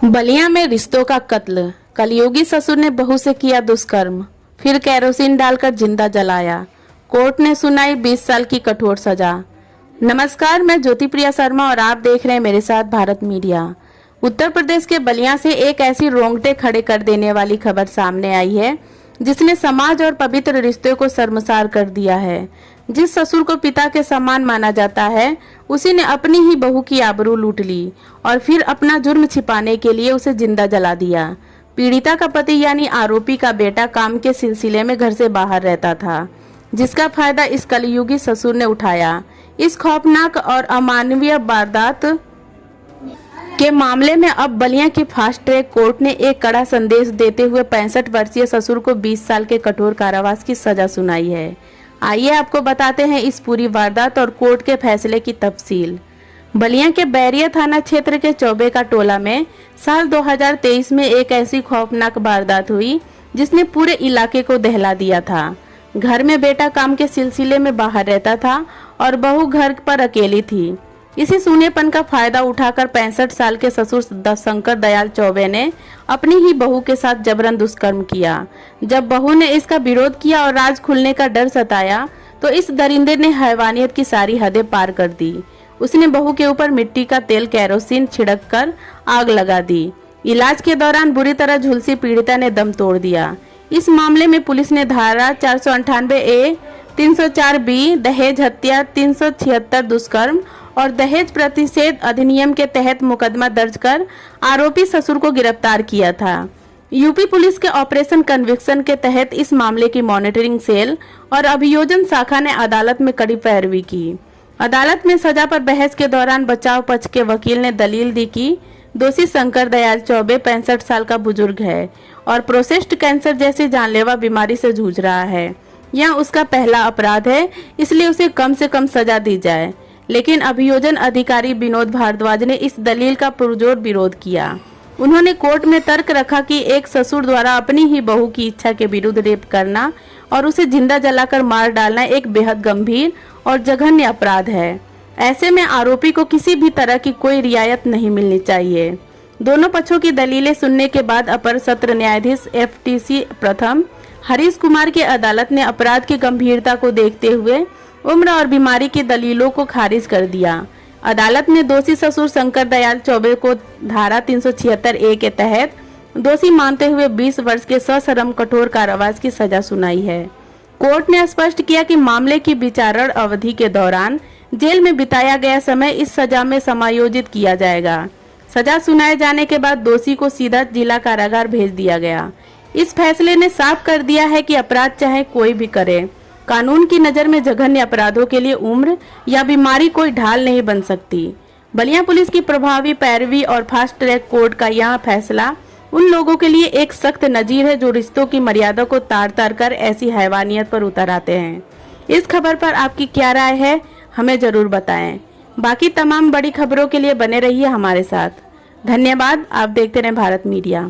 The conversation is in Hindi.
बलिया में रिश्तों का कत्ल। कलयुगी ससुर ने बहू से किया दुष्कर्म, फिर केरोसिन डालकर जिंदा जलाया। कोर्ट ने सुनाई 20 साल की कठोर सजा। नमस्कार, मैं ज्योति प्रिया शर्मा और आप देख रहे हैं मेरे साथ भारत मीडिया। उत्तर प्रदेश के बलिया से एक ऐसी रोंगटे खड़े कर देने वाली खबर सामने आई है जिसने समाज और पवित्र रिश्तों को शर्मसार कर दिया है। जिस ससुर को पिता के समान माना जाता है, उसी ने अपनी ही बहू की आबरू लूट ली और फिर अपना जुर्म छिपाने के लिए उसे जिंदा जला दिया। पीड़िता का पति यानी आरोपी का बेटा काम के सिलसिले में घर से बाहर रहता था, जिसका फायदा इस कलयुगी ससुर ने उठाया। इस खौफनाक और अमानवीय वारदात के मामले में अब बलिया की फास्ट ट्रैक कोर्ट ने एक कड़ा संदेश देते हुए 65 वर्षीय ससुर को 20 साल के कठोर कारावास की सजा सुनाई है। आइए आपको बताते हैं इस पूरी वारदात और कोर्ट के फैसले की तफसील। बलिया के बैरिया थाना क्षेत्र के चौबे का टोला में साल 2023 में एक ऐसी खौफनाक वारदात हुई जिसने पूरे इलाके को दहला दिया था। घर में बेटा काम के सिलसिले में बाहर रहता था और बहू घर पर अकेली थी। इसी सूनेपन का फायदा उठाकर 65 साल के ससुर शंकर दयाल चौबे ने अपनी ही बहू के साथ जबरन दुष्कर्म किया। जब बहू ने इसका विरोध किया और राज खुलने का डर सताया तो इस दरिंदे ने हैवानियत की सारी हदें पार कर दी। उसने बहू के ऊपर मिट्टी का तेल केरोसिन छिड़क कर आग लगा दी। इलाज के दौरान बुरी तरह झुलसी पीड़िता ने दम तोड़ दिया। इस मामले में पुलिस ने धारा 498A, 304B दहेज हत्या, 376 दुष्कर्म और दहेज प्रतिषेध अधिनियम के तहत मुकदमा दर्ज कर आरोपी ससुर को गिरफ्तार किया था। यूपी पुलिस के ऑपरेशन कन्विक्शन के तहत इस मामले की मॉनिटरिंग सेल और अभियोजन शाखा ने अदालत में कड़ी पैरवी की। अदालत में सजा पर बहस के दौरान बचाव पक्ष के वकील ने दलील दी कि दोषी शंकर दयाल चौबे 65 साल का बुजुर्ग है और प्रोस्टेट कैंसर जैसी जानलेवा बीमारी से जूझ रहा है। यह उसका पहला अपराध है, इसलिए उसे कम से कम सजा दी जाए। लेकिन अभियोजन अधिकारी विनोद भारद्वाज ने इस दलील का पुरजोर विरोध किया। उन्होंने कोर्ट में तर्क रखा कि एक ससुर द्वारा अपनी ही बहू की इच्छा के विरुद्ध रेप करना और उसे जिंदा जलाकर मार डालना एक बेहद गंभीर और जघन्य अपराध है। ऐसे में आरोपी को किसी भी तरह की कोई रियायत नहीं मिलनी चाहिए। दोनों पक्षों की दलीलें सुनने के बाद अपर सत्र न्यायाधीश FTC प्रथम हरीश कुमार की अदालत ने अपराध की गंभीरता को देखते हुए उम्र और बीमारी की दलीलों को खारिज कर दिया। अदालत ने दोषी ससुर शंकर दयाल चौबे को धारा 376A के तहत दोषी मानते हुए 20 वर्ष के सश्रम कठोर कारावास की सजा सुनाई है। कोर्ट ने स्पष्ट किया कि मामले की विचारण अवधि के दौरान जेल में बिताया गया समय इस सजा में समायोजित किया जाएगा। सजा सुनाए जाने के बाद दोषी को सीधा जिला कारागार भेज दिया गया। इस फैसले ने साफ कर दिया है कि अपराध चाहे कोई भी करे, कानून की नज़र में जघन्य अपराधों के लिए उम्र या बीमारी कोई ढाल नहीं बन सकती। बलिया पुलिस की प्रभावी पैरवी और फास्ट ट्रैक कोर्ट का यह फैसला उन लोगों के लिए एक सख्त नजीर है जो रिश्तों की मर्यादा को तार तार कर ऐसी हैवानियत पर उतर आते हैं। इस खबर पर आपकी क्या राय है, हमें जरूर बताएं। बाकी तमाम बड़ी खबरों के लिए बने रहिए हमारे साथ। धन्यवाद। आप देखते रहें भारत मीडिया।